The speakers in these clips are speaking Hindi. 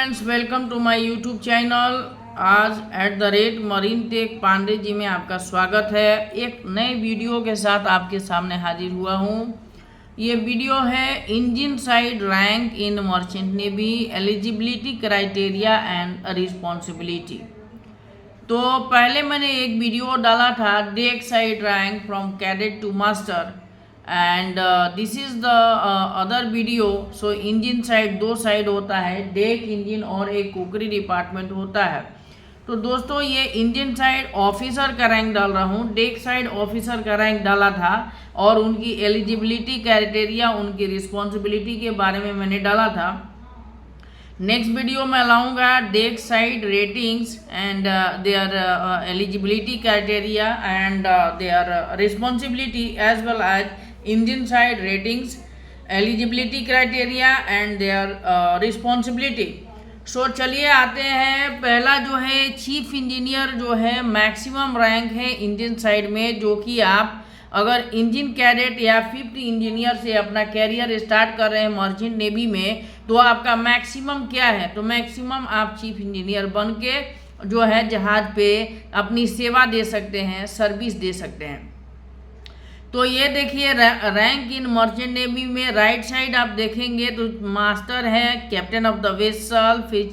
Friends, welcome to my YouTube channel. आज @मरीन टेक पांडे जी में आपका स्वागत है। एक नए वीडियो के साथ आपके सामने हाजिर हुआ हूँ। ये वीडियो है engine side rank in merchant navy, eligibility criteria and responsibility. तो पहले मैंने एक वीडियो डाला था deck side rank from cadet to master and this is the other video. So engine side दो साइड होता है, डेक इंजन और एक कुकरी डिपार्टमेंट होता है। तो दोस्तों ये इंजन साइड ऑफिसर का रैंक डाल रहा हूँ, डेक साइड ऑफिसर का रैंक डाला था और उनकी एलिजिबिलिटी क्राइटेरिया, उनकी रिस्पॉन्सिबिलिटी के बारे में मैंने डाला था। नेक्स्ट वीडियो में लाऊंगा deck side ratings and their eligibility criteria and their responsibility as well as engine side ratings, eligibility criteria and their responsibility. So चलिए आते हैं। पहला जो है चीफ इंजीनियर जो है मैक्सिमम रैंक है इंजन साइड में, जो कि आप अगर इंजन कैडेट या 5th इंजीनियर से अपना कैरियर स्टार्ट कर रहे हैं मर्चेंट नेवी में, तो आपका मैक्सिमम क्या है? तो मैक्सिमम आप चीफ इंजीनियर बन के जो है जहाज पे अपनी सेवा दे सकते हैं, सर्विस दे सकते हैं। तो ये देखिए रैंक इन मर्चेंट नेवी में राइट साइड आप देखेंगे तो मास्टर है, कैप्टन ऑफ द वेसल, फिर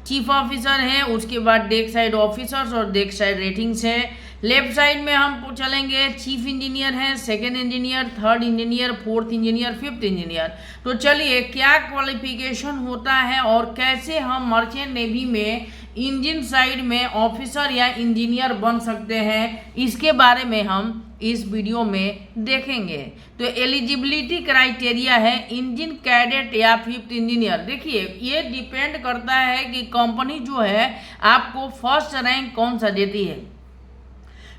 चीफ ऑफिसर है, उसके बाद डेक साइड ऑफिसर्स और डेक साइड रेटिंग्स है। लेफ्ट साइड में हम चलेंगे, चीफ इंजीनियर है, second engineer, third engineer, fourth engineer, 5th engineer. तो चलिए क्या क्वालिफिकेशन होता है और कैसे हम मर्चेंट नेवी में इंजन साइड में ऑफिसर या इंजीनियर बन सकते हैं, इसके बारे में हम इस वीडियो में देखेंगे। तो एलिजिबिलिटी क्राइटेरिया है इंजन कैडेट या 5th इंजीनियर। देखिए ये डिपेंड करता है कि कंपनी जो है आपको फर्स्ट रैंक कौन सा देती है।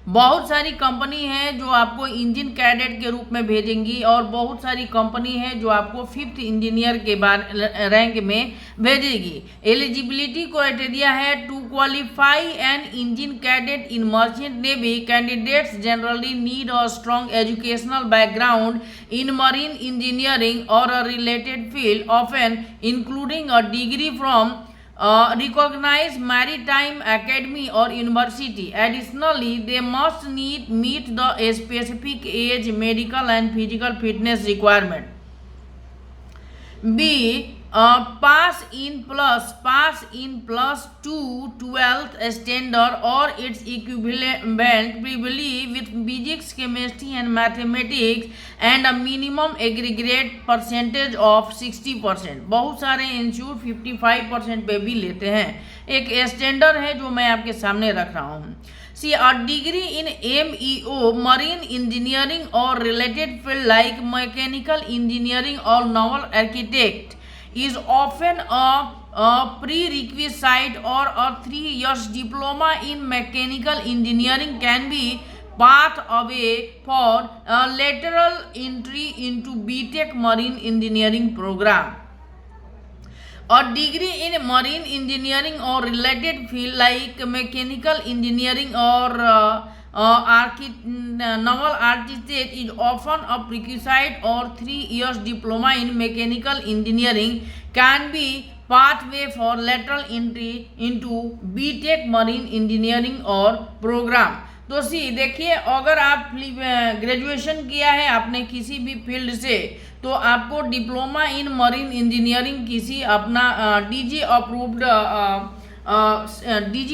बहुत सारी कंपनी है जो आपको इंजन कैडेट के रूप में भेजेंगी और बहुत सारी कंपनी है जो आपको 5th इंजीनियर के बाद रैंक में भेजेगी। एलिजिबिलिटी क्राइटेरिया है to qualify an engine cadet in merchant navy, candidates generally need a strong educational background in marine engineering और a related field, often including a degree from recognized maritime academy or university. Additionally, they must meet the specific age, medical and physical fitness requirement. B. Pass in plus 2 12th standard or its equivalent, preferably with physics, chemistry and mathematics, and a minimum aggregate percentage of 60%. बहुत सारे इंस्टीट्यूट 55% पे भी लेते हैं। एक स्टैंडर्ड है जो मैं आपके सामने रख रहा हूँ। See, a degree in MEO, marine engineering or related field like mechanical engineering or naval architect is often a prerequisite, or a 3 years diploma in mechanical engineering can be pathway for lateral entry into BTech marine engineering program. A degree in marine engineering or related field like mechanical engineering or naval architect is often a prerequisite, or 3 years diploma in mechanical engineering can be pathway for lateral entry into BTech marine engineering or program. तो देखिए अगर आप ग्रेजुएशन किया है आपने किसी भी फील्ड से, तो आपको डिप्लोमा इन मरीन इंजीनियरिंग किसी अपना डीजी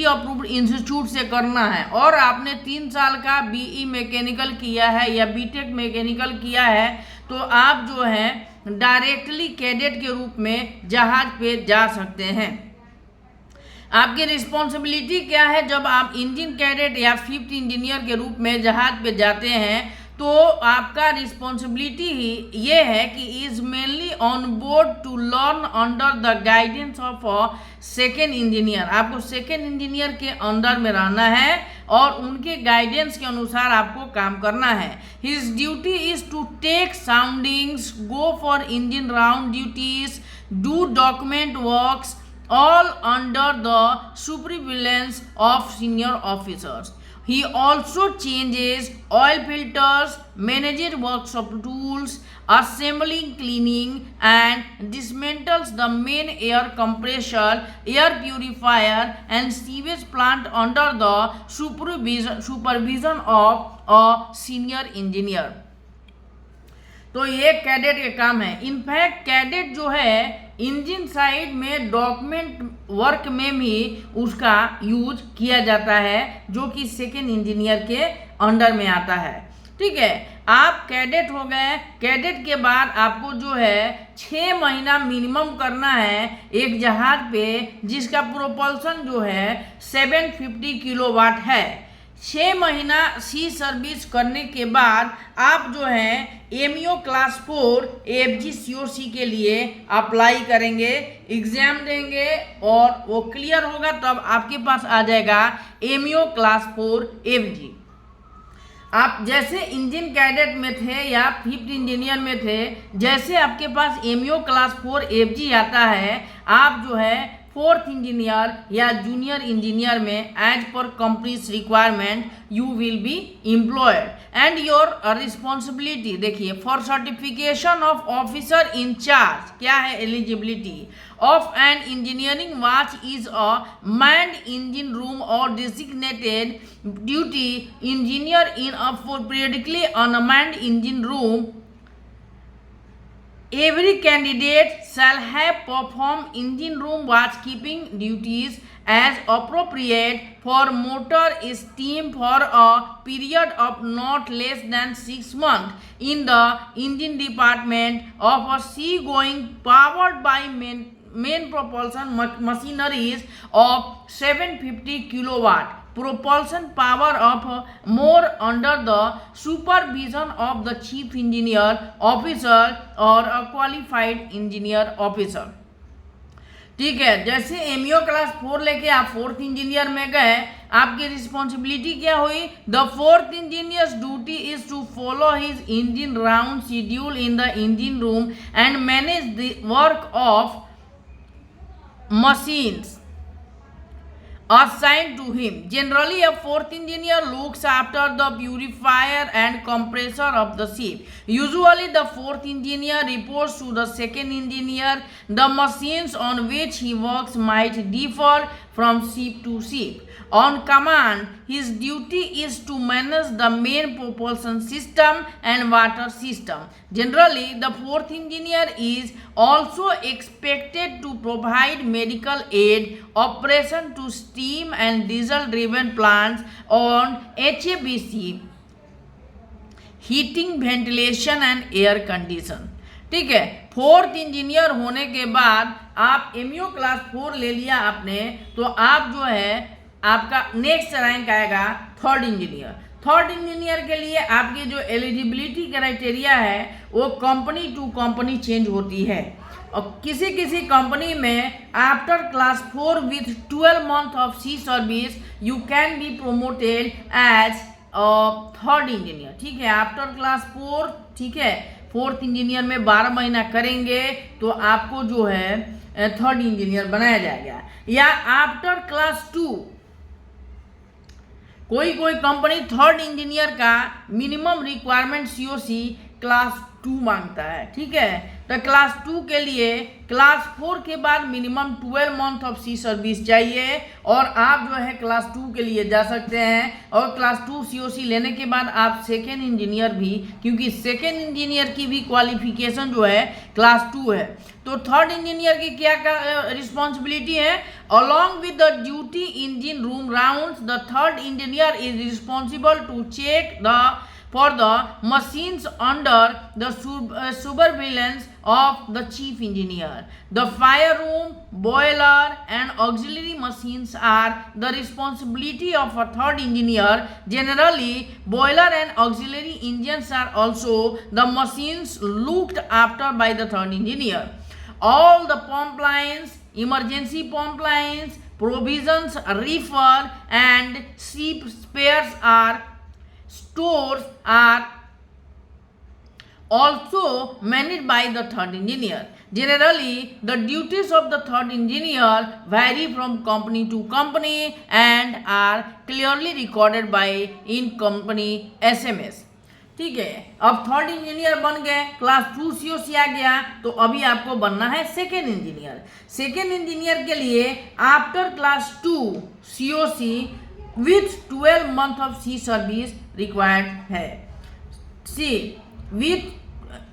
अप्रूव्ड इंस्टीट्यूट से करना है, और आपने 3 साल का बीई मैकेनिकल किया है या बीटेक मैकेनिकल किया है, तो आप जो है डायरेक्टली कैडेट के रूप में जहाज पे जा सकते हैं। आपकी रिस्पॉन्सिबिलिटी क्या है जब आप इंजन कैडेट या 5th इंजीनियर के रूप में जहाज पे जाते हैं? तो आपका रिस्पॉन्सिबिलिटी ही ये है कि is mainly on board to learn under the guidance of a second engineer. आपको सेकेंड इंजीनियर के अंडर में रहना है और उनके गाइडेंस के अनुसार आपको काम करना है। His duty is to take soundings, go for engine round duties, do document works, all under the supervision of senior officers. He also changes oil filters, manages workshop tools, assembling, cleaning, and dismantles the main air compressor, air purifier, and sewage plant under the supervision of a senior engineer. तो ये कैडेट के काम है. इनफैक्ट कैडेट जो है इंजन साइड में डॉक्यूमेंट वर्क में भी उसका यूज किया जाता है, जो कि सेकेंड इंजीनियर के अंडर में आता है. ठीक है, आप कैडेट हो गए. कैडेट के बाद आपको जो है 6 महीना मिनिमम करना है एक जहाज पे जिसका प्रोपल्सन जो है 750 किलोवाट है. 6 महीना सी सर्विस करने के बाद आप जो है एमईओ क्लास 4 एफजी सीओसी के लिए अप्लाई करेंगे, एग्जाम देंगे और वो क्लियर होगा तब आपके पास आ जाएगा एमईओ क्लास 4 एफजी. आप जैसे इंजन कैडेट में थे या 5th इंजीनियर में थे, जैसे आपके पास एमईओ क्लास 4 एफजी आता है, आप जो है 4th इंजीनियर या जूनियर इंजीनियर में एज पर companies requirement you will be employed. And your responsibility देखिए, for certification of officer in charge क्या है eligibility of an engineering watch is a manned engine room or designated duty engineer in a periodically unmanned engine room. Every candidate shall have performed engine room watchkeeping duties as appropriate for motor steam for a period of not less than 6 months in the engine department of a sea-going powered by main propulsion machineries of 750 kilowatt propulsion power of more under the supervision of the chief engineer officer or a qualified engineer officer. ठीक है, जैसे एमईओ क्लास 4 लेके आप 4th इंजीनियर में गए, आपकी रिस्पॉन्सिबिलिटी क्या हुई? The 4th engineer's duty is to follow his engine round schedule in the engine room and manage the work of machines assigned to him. Generally, a 4th engineer looks after the purifier and compressor of the ship. Usually, the 4th engineer reports to the 2nd engineer. The machines on which he works might differ from ship to ship. On command, his duty is to manage the main propulsion system and water system. Generally, the 4th engineer is also expected to provide medical aid operation to steam and diesel-driven plants on HABC, heating, ventilation and air condition. ठीक है, 4th इंजीनियर होने के बाद आप एमईओ क्लास 4 ले लिया आपने, तो आप जो है आपका नेक्स्ट रैंक आएगा 3rd इंजीनियर. 3rd इंजीनियर के लिए आपकी जो एलिजिबिलिटी क्राइटेरिया है वो कंपनी टू कंपनी चेंज होती है, और किसी किसी कंपनी में after class 4 with 12 months of sea service you can be promoted as 3rd engineer. ठीक है, आफ्टर क्लास 4, ठीक है, 4th इंजीनियर में 12 महीना करेंगे तो आपको जो है 3rd इंजीनियर बनाया जाएगा. या आफ्टर क्लास 2 कोई कंपनी 3rd इंजीनियर का मिनिमम रिक्वायरमेंट सीओसी क्लास 2 मांगता है. ठीक है, तो क्लास 2 के लिए क्लास 4 के बाद minimum 12 months of sea service चाहिए, और आप जो है क्लास 2 के लिए जा सकते हैं. और क्लास 2 सीओसी लेने के बाद आप 2nd इंजीनियर भी, क्योंकि 2nd इंजीनियर की भी क्वालिफिकेशन जो है क्लास 2 है. तो 3rd इंजीनियर की क्या रिस्पॉन्सिबिलिटी है? Along with the duty engine room rounds, the 3rd engineer is responsible to check for the machines under the surveillance of the chief engineer. The fire room, boiler and auxiliary machines are the responsibility of a 3rd engineer. Generally, boiler and auxiliary engines are also the machines looked after by the 3rd engineer. All the pump lines, emergency pump lines, provisions, reefer and ship spares are stores are also managed by the 3rd engineer. Generally, the duties of the 3rd engineer vary from company to company and are clearly recorded by in company SMS. ठीक है। अब थर्ड इंजीनियर बन गए, क्लास 2 सीओसी आ गया, तो अभी आपको बनना है सेकेंड इंजीनियर। सेकेंड इंजीनियर के लिए after class 2 COC with 12 month of sea service required है। Sea with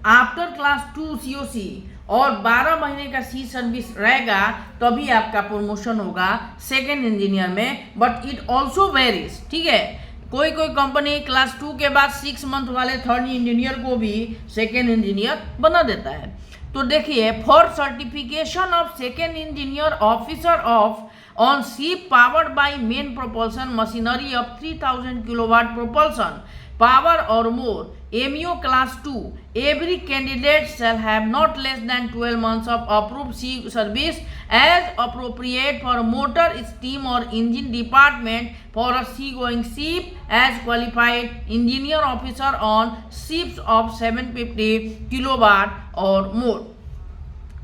after class 2 COC और 12 महीने का सी सर्विस रहेगा तभी आपका प्रमोशन होगा सेकेंड इंजीनियर में। बट इट ऑल्सो वेरीज, ठीक है, कोई कोई कंपनी क्लास 2 के बाद 6 मंथ वाले थर्ड इंजीनियर को भी सेकेंड इंजीनियर बना देता है। तो देखिए, for certification of second engineer officer of on ship powered by main propulsion machinery of 3000 kilowatt propulsion power or more, MEO class 2, every candidate shall have not less than 12 months of approved sea service as appropriate for motor, steam or engine department for a sea-going ship as qualified engineer officer on ships of 750 kilowatt or more।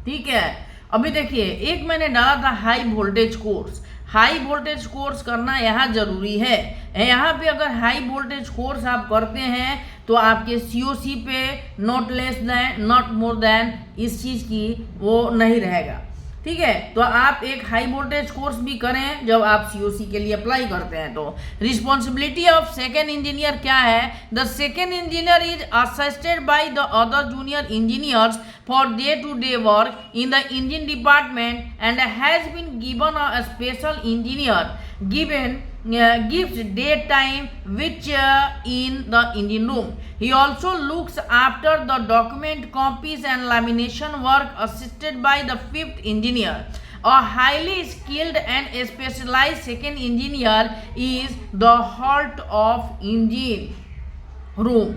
ठीक है, अभी देखिए, एक मैंने डाला था high voltage course. High voltage course करना यहाँ जरूरी है। यहाँ पे अगर हाई वोल्टेज कोर्स आप करते हैं तो आपके सीओसी पे not less than not more than इस चीज़ की वो नहीं रहेगा। ठीक है, तो आप एक हाई वोल्टेज कोर्स भी करें जब आप सीओसी के लिए अप्लाई करते हैं। तो रिस्पॉन्सिबिलिटी ऑफ सेकेंड इंजीनियर क्या है? The second engineer is assisted by the other junior engineers for day to day work in the engine department and has been given a special engineer gives daytime which in the engine room. He also looks after the document copies and lamination work assisted by the fifth engineer. A highly skilled and specialized second engineer is the heart of engine room.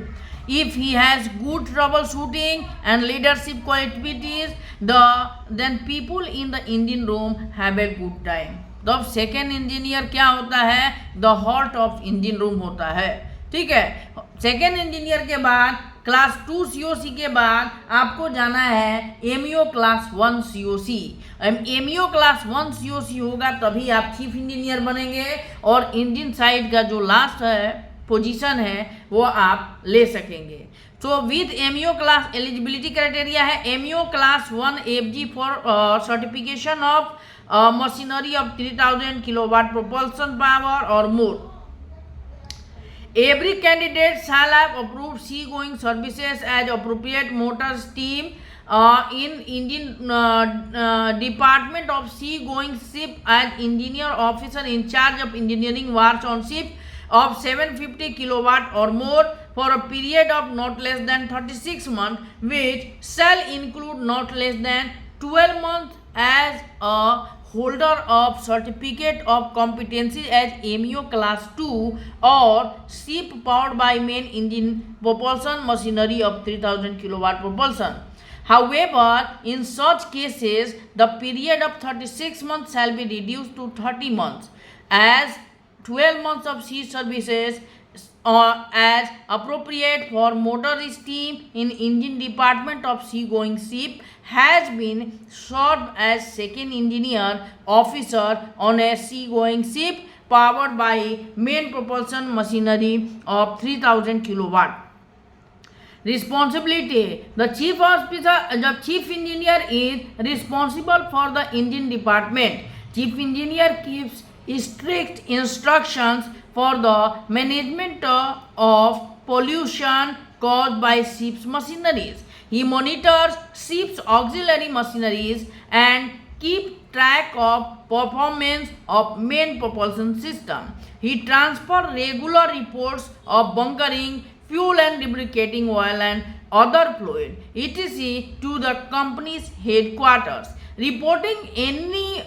If he has good troubleshooting and leadership qualities, then people in the engine room have a good time. तो सेकेंड इंजीनियर क्या होता है? The heart of engine room होता है। ठीक है, सेकेंड इंजीनियर के बाद क्लास 2 सीओसी के बाद आपको जाना है MEO class 1 COC. MEO class 1 COC होगा तभी आप चीफ इंजीनियर बनेंगे और इंजन साइड का जो लास्ट है पोजीशन है वो आप ले सकेंगे। तो with MEO class eligibility criteria है MEO class 1 FG for certification of machinery of 3000 kilowatt propulsion power or more. Every candidate shall have approved sea-going services as appropriate motor, steam in engine department of sea-going ship as engineer officer in charge of engineering works on ship of 750 kilowatt or more for a period of not less than 36 months, which shall include not less than 12 months as a holder of certificate of competency as MEO class 2 or ship powered by main engine propulsion machinery of 3000 kilowatt propulsion. However, in such cases, the period of 36 months shall be reduced to 30 months as 12 months of sea services as appropriate for motor, steam in engine department of sea-going ship has been served as second engineer officer on a sea-going ship powered by main propulsion machinery of 3000 kilowatt. Responsibility: the chief engineer is responsible for the engine department. Chief engineer gives strict instructions for the management of pollution caused by ship's machineries. He monitors ship's auxiliary machineries and keep track of performance of main propulsion system. He transfers regular reports of bunkering, fuel and lubricating oil and other fluid, etc. to the company's headquarters. Reporting any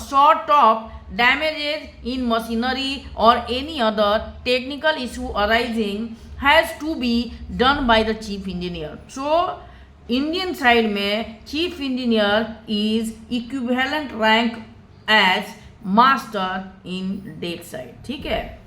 sort of damages in machinery or any other technical issue arising has to be done by the chief engineer. So Indian side में chief engineer is equivalent rank as master in deck side. ठीक है,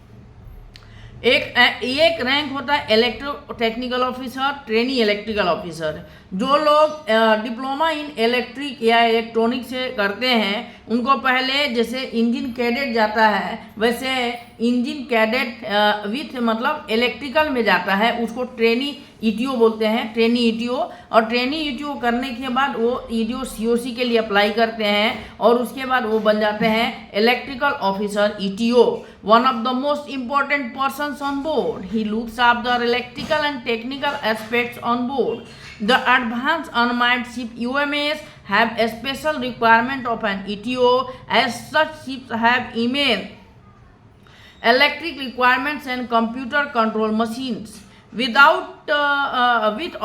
एक रैंक होता है electro technical officer, trainee electrical officer. जो लोग डिप्लोमा इन इलेक्ट्रिक या इलेक्ट्रॉनिक से करते हैं उनको पहले जैसे इंजन कैडेट जाता है वैसे इंजन कैडेट विथ मतलब इलेक्ट्रिकल में जाता है, उसको ट्रेनी ईटीओ बोलते हैं, ट्रेनी ईटीओ। और ट्रेनी ईटीओ करने के बाद वो ईटीओ सीओसी के लिए अप्लाई करते हैं और उसके बाद वो बन जाते हैं electrical officer ETO. One of the most important persons on board, he looks after electrical and technical aspects on board. The advanced unmanned ship UMS have a special requirement of an ETO, as such ships have immense electric requirements and computer control machines. With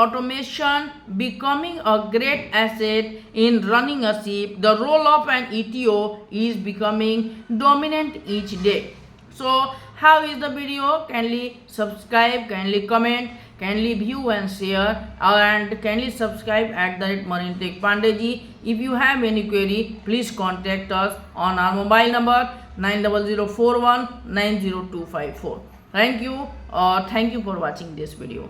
automation becoming a great asset in running a ship, the role of an ETO is becoming dominant each day. So, how is the video? Kindly subscribe, kindly comment, kindly view and share, and kindly subscribe at the Marintech Pandey. If you have any query, please contact us on our mobile number 90041 90254. Thank you for watching this video.